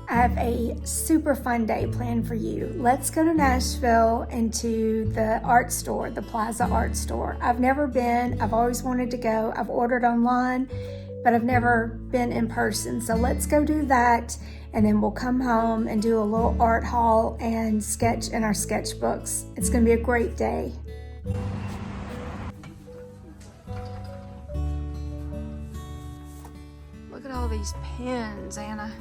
I have a super fun day planned for you. Let's go to Nashville and to the art store, the Plaza Art Store. I've never been, I've always wanted to go. I've ordered online, but I've never been in person. So let's go do that, and then we'll come home and do a little art haul and sketch in our sketchbooks. It's gonna be a great day. Look at all these pens, Anna.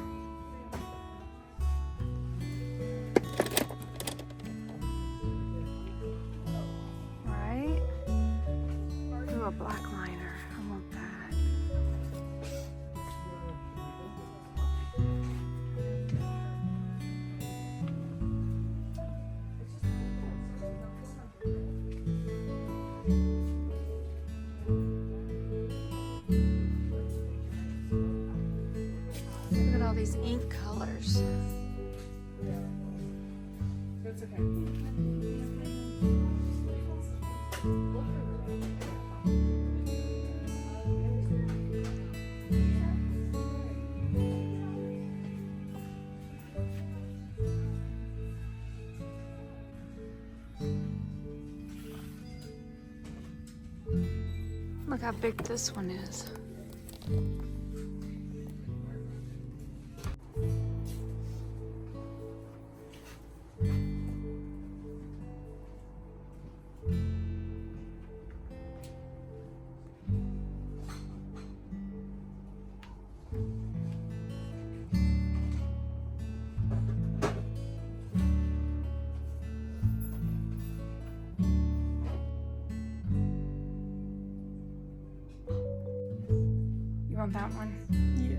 A black liner. I want that. Look at all these ink colors. That's okay. Look how big this one is. You want that one? Yeah.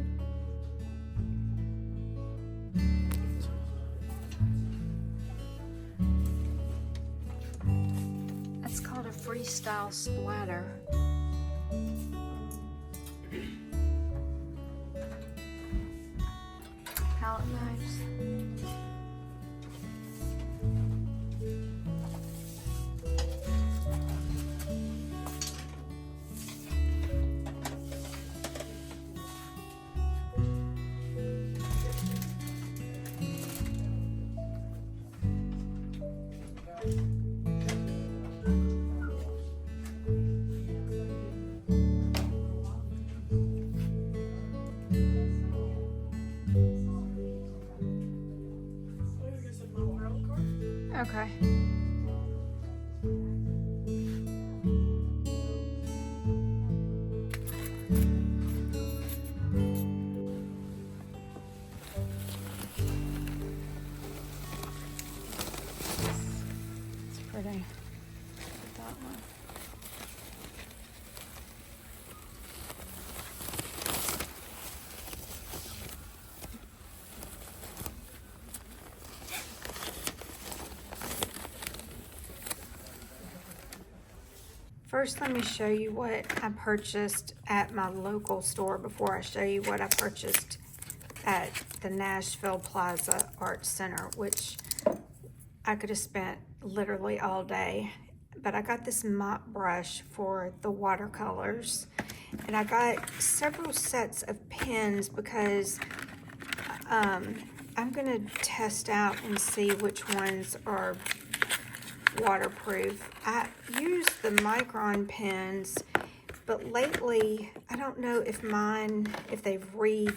That's called a freestyle splatter. Palette knives. Okay. It's pretty. That one. First, let me show you what I purchased at my local store before I show you what I purchased at the Nashville Plaza Art Center, which I could have spent literally all day. But I got this mop brush for the watercolors, and I got several sets of pens because I'm gonna test out and see which ones are waterproof. I use the Micron pens, but lately I don't know if they've redone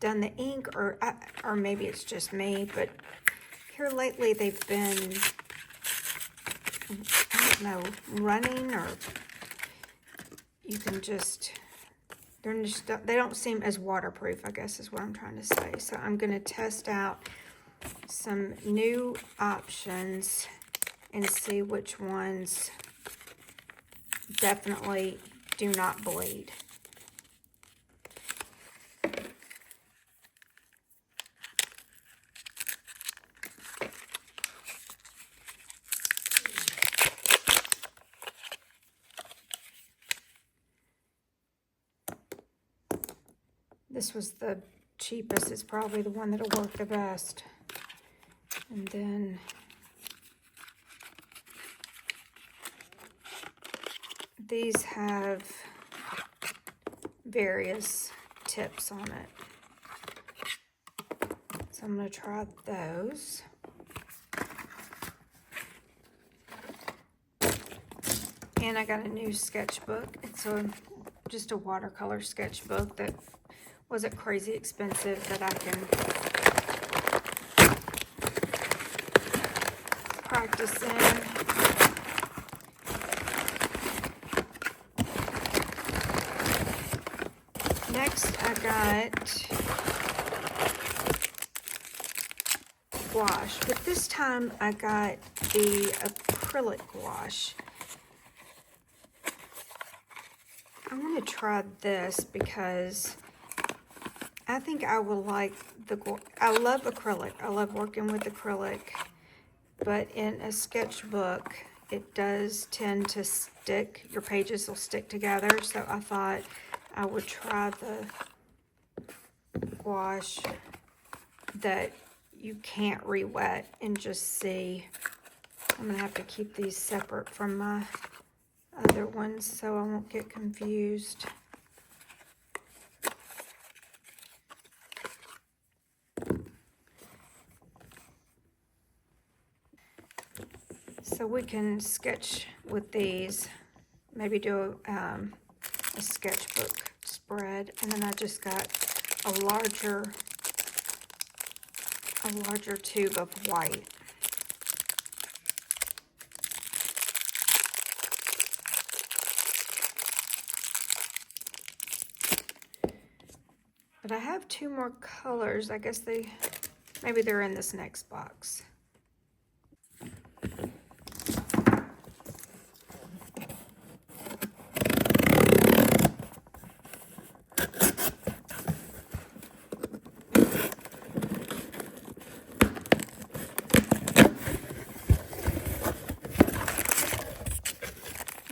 the ink or maybe it's just me, but here lately they've been, I don't know, running, or you can just, they don't seem as waterproof, I guess is what I'm trying to say. So I'm going to test out some new options and see which ones definitely do not bleed. This was the cheapest. It's probably the one that'll work the best. And then these have various tips on it. So I'm going to try those. And I got a new sketchbook. It's just a watercolor sketchbook that wasn't crazy expensive, that I can practice in. Next, I got gouache, but this time I got the acrylic gouache. I want to try this because I think I will like I love acrylic. I love working with acrylic, but in a sketchbook, it does tend to stick. Your pages will stick together, so I thought I would try the gouache that you can't re-wet and just see. I'm gonna have to keep these separate from my other ones so I won't get confused. So we can sketch with these, maybe do a sketchbook spread, and then I just got a larger tube of white. But I have 2 more colors. I guess maybe they're in this next box.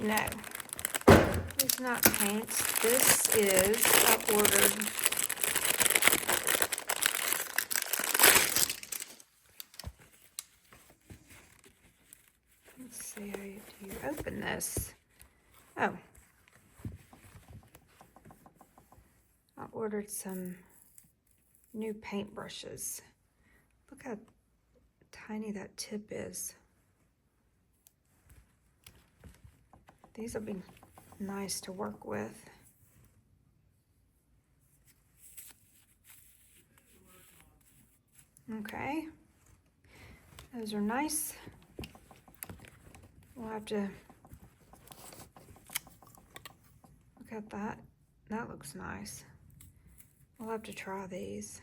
No, it's not paints. This is, I ordered let's see, how do you open this? Oh, I ordered some new paintbrushes. Look how tiny that tip is. These will be nice to work with. Okay, those are nice. We'll have to look at that. That looks nice. We'll have to try these.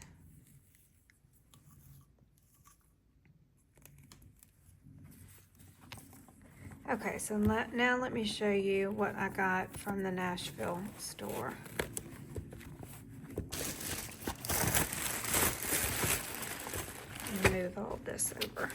Okay, so now let me show you what I got from the Nashville store. Move all this over.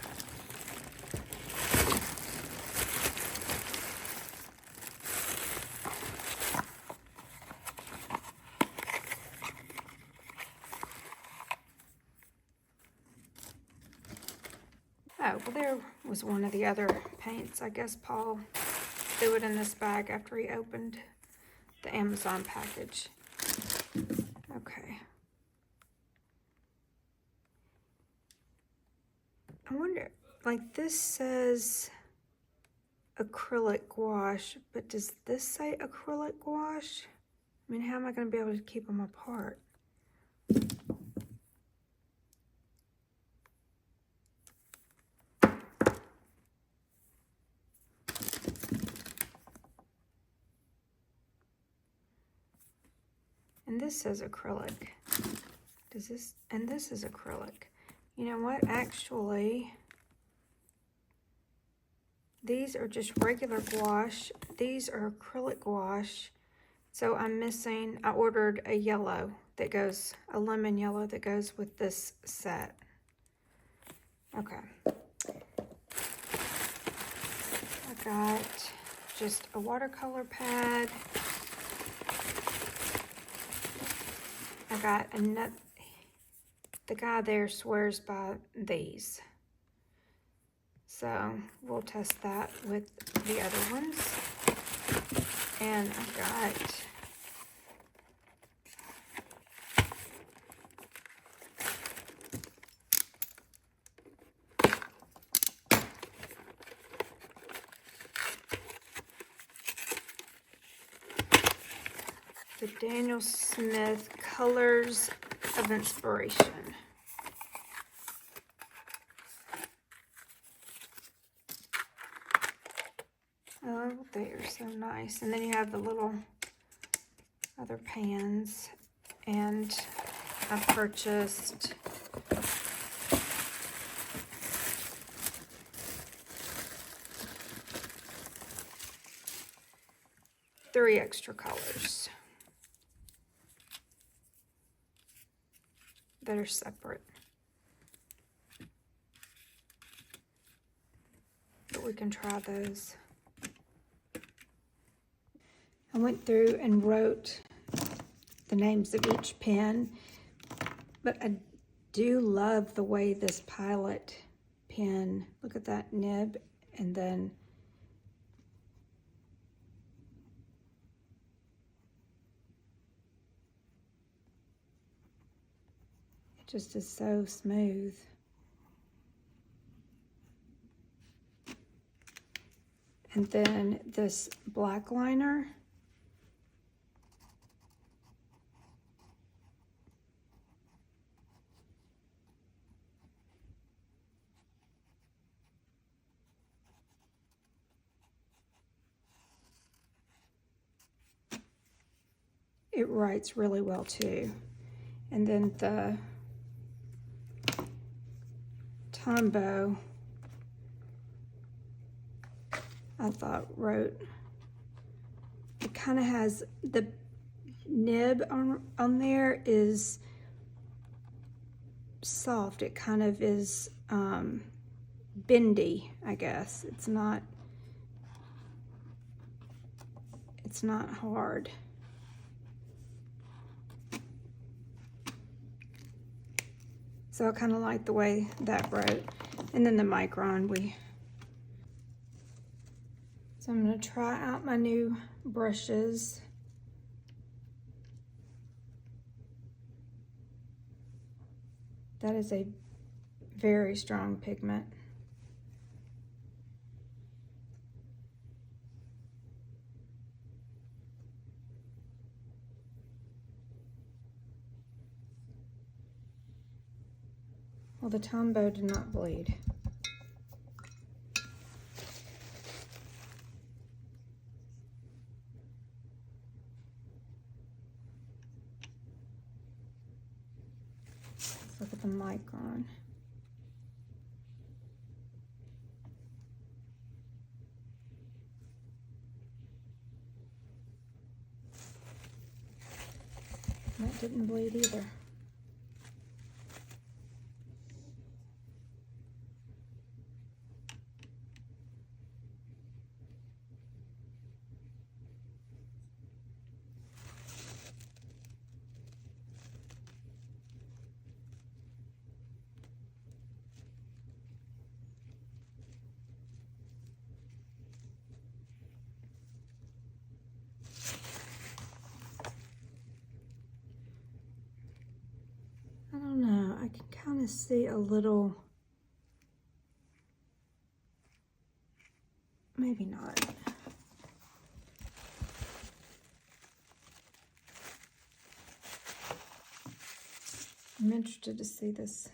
Oh, well, there was one of the other paints. I guess Paul threw it in this bag after he opened the Amazon package. Okay. I wonder, like, this says acrylic gouache, but does this say acrylic gouache? I mean, how am I going to be able to keep them apart? And this says acrylic. Does this, and this is acrylic. You know what, actually, these are just regular gouache. These are acrylic gouache. So I'm missing, I ordered a yellow that goes, a lemon yellow that goes with this set. Okay. I got just a watercolor pad. I got a nut. The guy there swears by these. So we'll test that with the other ones. And I got the Daniel Smith Colors of Inspiration. Oh, they are so nice. And then you have the little other pans. And I purchased three extra colors that are separate. But we can try those. I went through and wrote the names of each pen, but I do love the way this Pilot pen, look at that nib, and then it just is so smooth. And then this black liner, it writes really well too. And then the Tombow, I thought wrote, it kind of has the nib on there is soft. It kind of is bendy, I guess. It's not hard. So I kind of like the way that wrote. And then the Micron, so I'm going to try out my new brushes. That is a very strong pigment. Well, the Tombow did not bleed. Let's look at the Micron. That didn't bleed either. I don't know, I can kind of see a little, maybe not. I'm interested to see this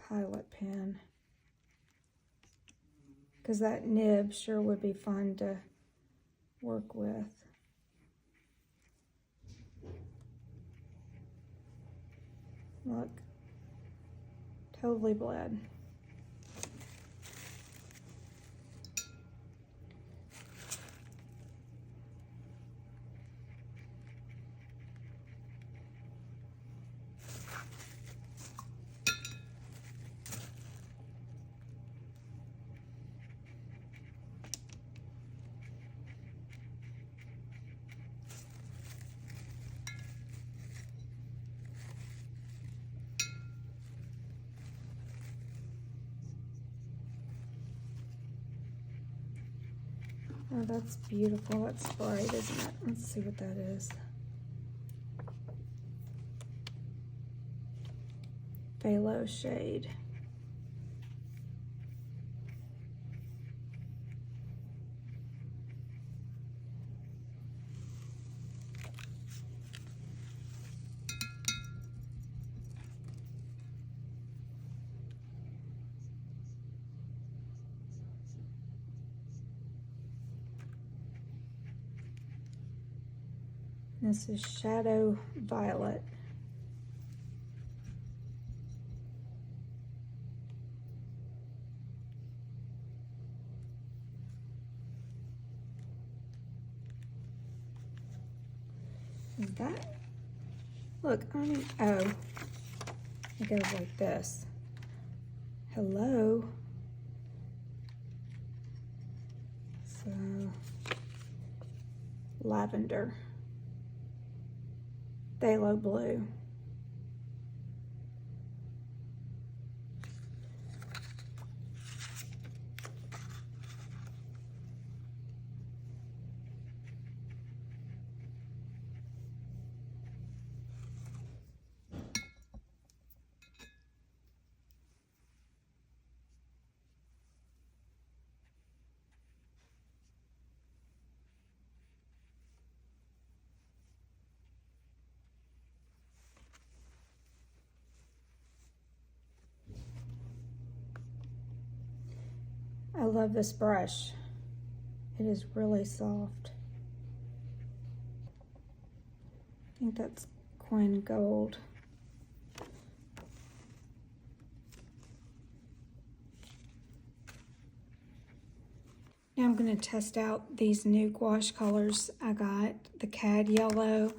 Pilot pen, because that nib sure would be fun to work with. Look, totally bled. Oh, that's beautiful. That's bright, isn't it? Let's see what that is. Phthalo shade. This is Shadow Violet. Is that, look, I mean, oh, it goes like this. Hello. So, lavender. Phthalo blue. I love this brush. It is really soft. I think that's coin gold. Now I'm going to test out these new gouache colors I got. The Cad Yellow.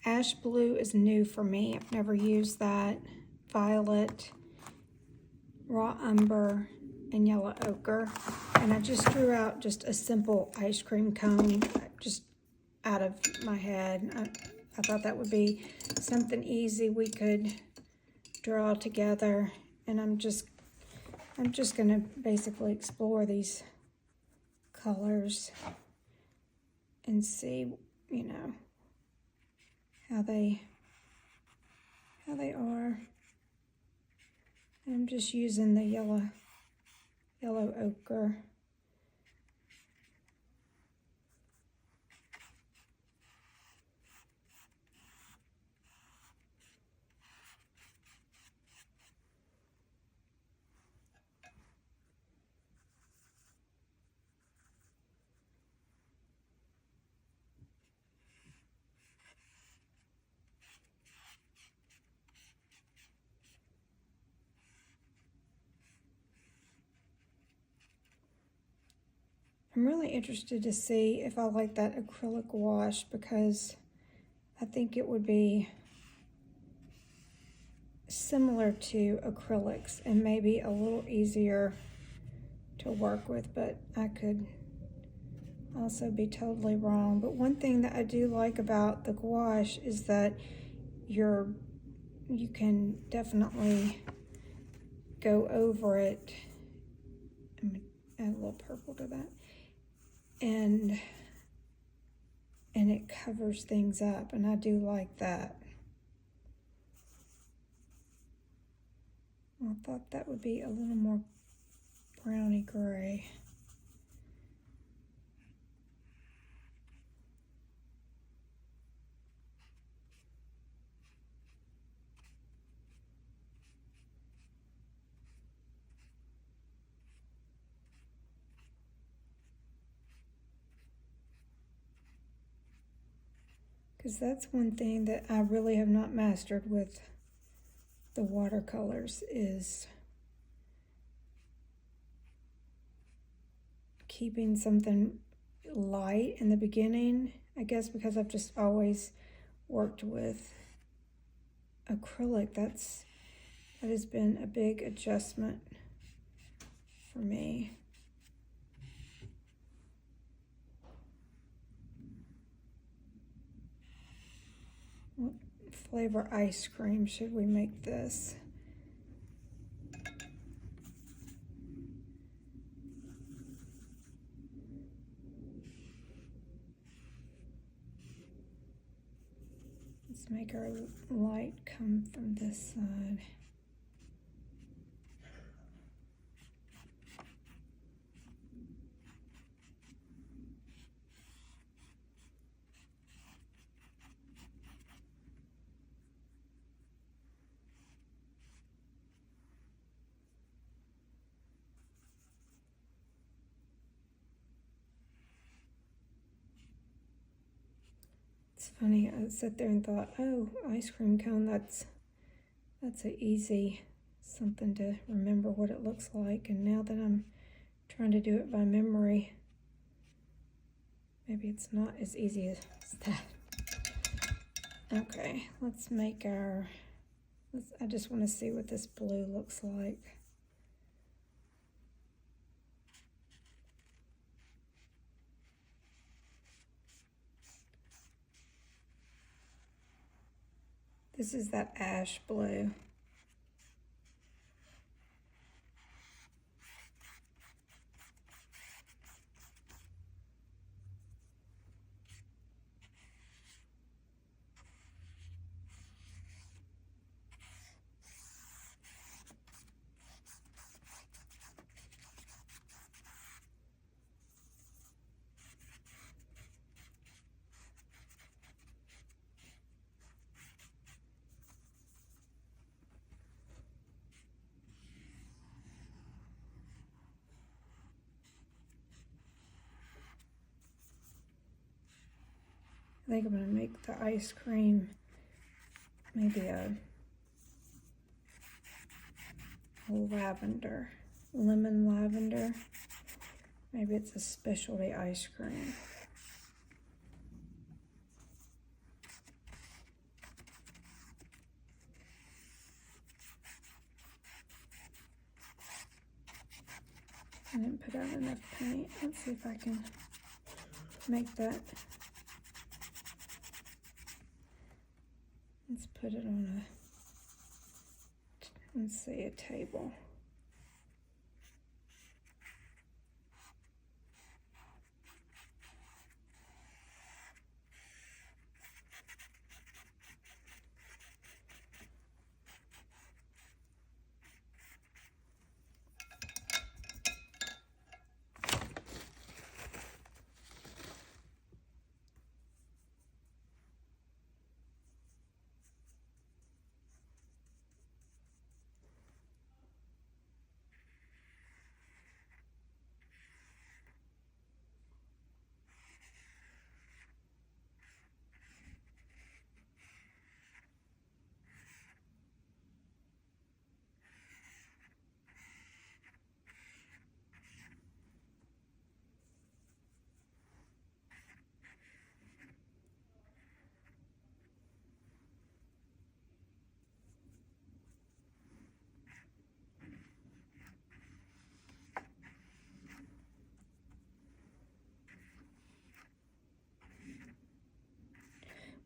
Ash Blue is new for me. I've never used that. Violet, Raw Umber, and Yellow Ochre. And I just drew out just a simple ice cream cone just out of my head. I thought that would be something easy we could draw together. And I'm just going to basically explore these colors and see, you know, how they are. I'm just using the yellow ochre. I'm really interested to see if I like that acrylic wash, because I think it would be similar to acrylics and maybe a little easier to work with, but I could also be totally wrong. But one thing that I do like about the gouache is that you can definitely go over it. I'm gonna add a little purple to that. And it covers things up, and I do like that. I thought that would be a little more browny gray. Because that's one thing that I really have not mastered with the watercolors, is keeping something light in the beginning. I guess because I've just always worked with acrylic, that has been a big adjustment for me. What flavor ice cream should we make this? Let's make our light come from this side. It's funny, I sat there and thought, oh, ice cream cone, that's an easy something to remember what it looks like. And now that I'm trying to do it by memory, maybe it's not as easy as that. Okay, let's make our, I just want to see what this blue looks like. This is that ash blue. I think I'm going to make the ice cream maybe a lavender, lemon lavender. Maybe it's a specialty ice cream. I didn't put out enough paint. Let's see if I can make that. Let's put it on a, let's see, a table.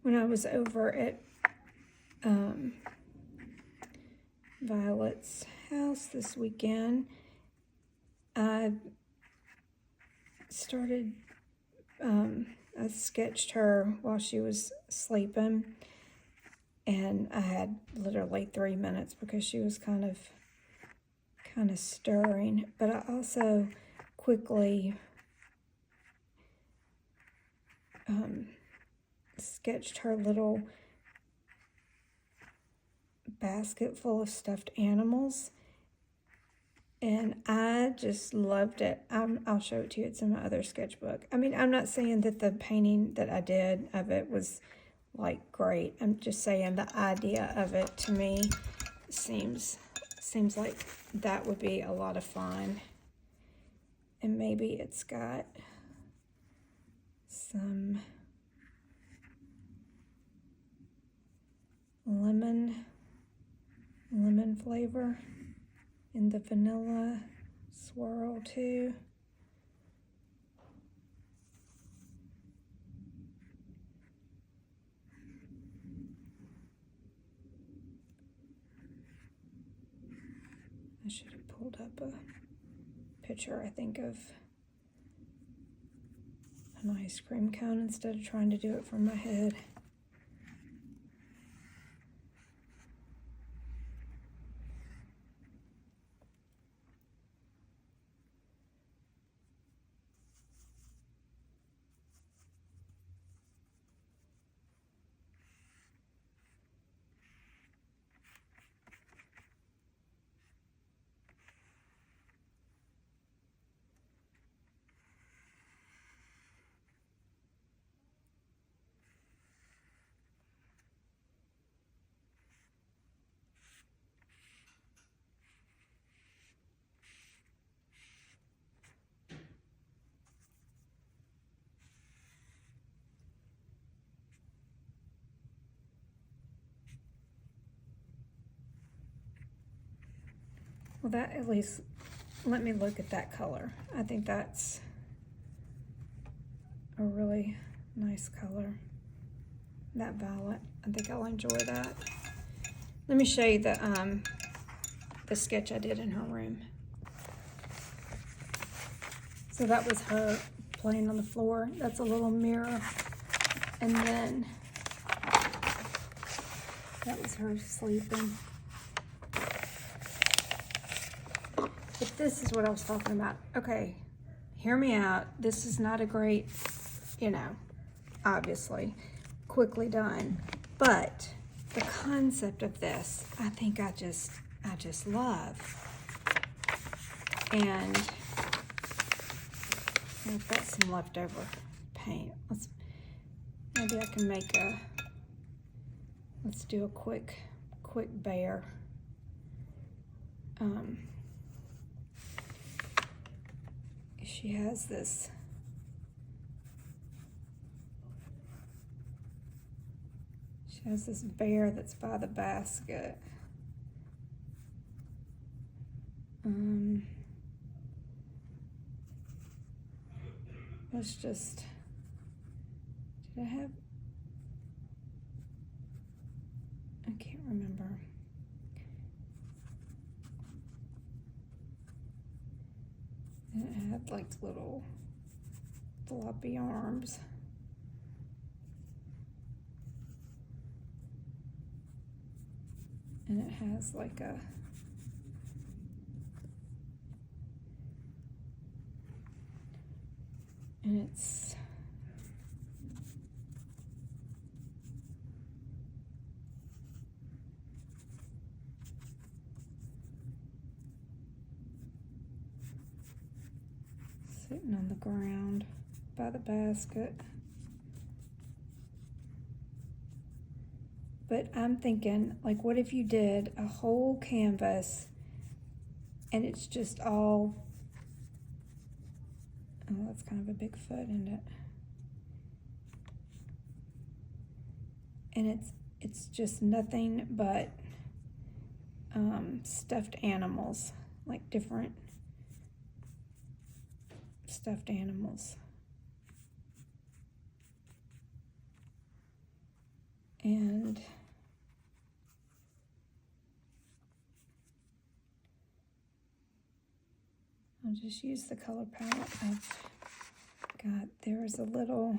When I was over at Violet's house this weekend, I started, I sketched her while she was sleeping, and I had literally 3 minutes because she was kind of stirring, but I also quickly sketched her little basket full of stuffed animals, and I just loved it. I'll show it to you. It's in my other sketchbook. I mean, I'm not saying that the painting that I did of it was like great. I'm just saying the idea of it to me seems like that would be a lot of fun. And maybe it's got some lemon flavor in the vanilla swirl too. I should have pulled up a picture, I think, of an ice cream cone instead of trying to do it from my head. Well, that at least, let me look at that color. I think that's a really nice color. That violet, I think I'll enjoy that. Let me show you the sketch I did in her room. So that was her playing on the floor. That's a little mirror. And then that was her sleeping. But this is what I was talking about. Okay, hear me out. This is not a great, you know, obviously, quickly done. But the concept of this, I think I just love. And I've got some leftover paint. Maybe I can make let's do a quick bear. She has this bear that's by the basket. Let's just, did I have, I can't remember. And it had like little floppy arms. And it has like a, and it's, sitting on the ground by the basket. But I'm thinking, like, what if you did a whole canvas and it's just all, oh, that's kind of a big foot, isn't it? And it's just nothing but stuffed animals, like different stuffed animals. And I'll just use the color palette I've got. There was a little,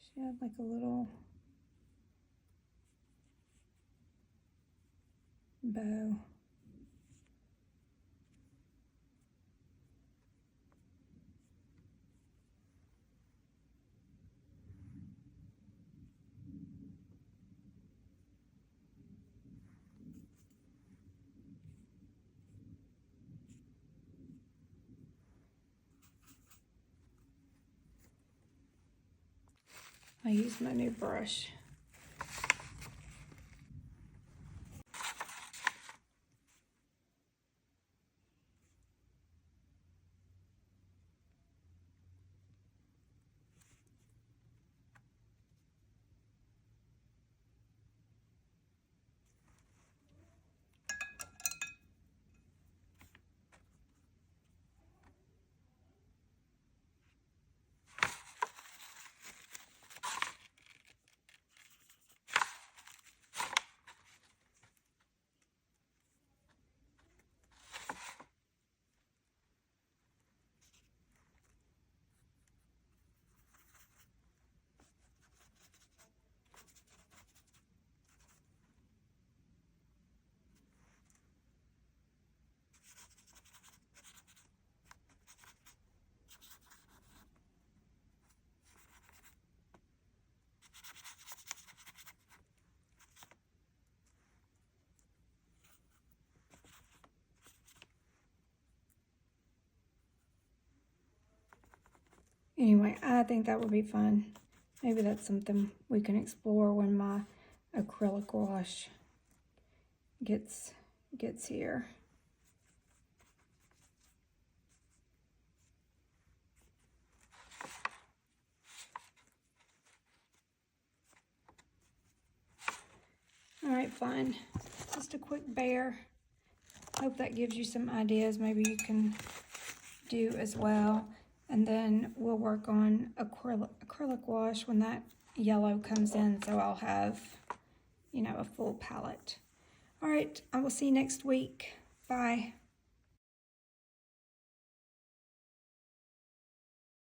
she had like a little bow. I use my new brush. Anyway, I think that would be fun. Maybe that's something we can explore when my acrylic gouache gets here. All right, fine. Just a quick bear. hope that gives you some ideas. Maybe you can do as well. And then we'll work on acrylic wash when that yellow comes in, so I'll have, you know, a full palette. All right, I will see you next week. Bye.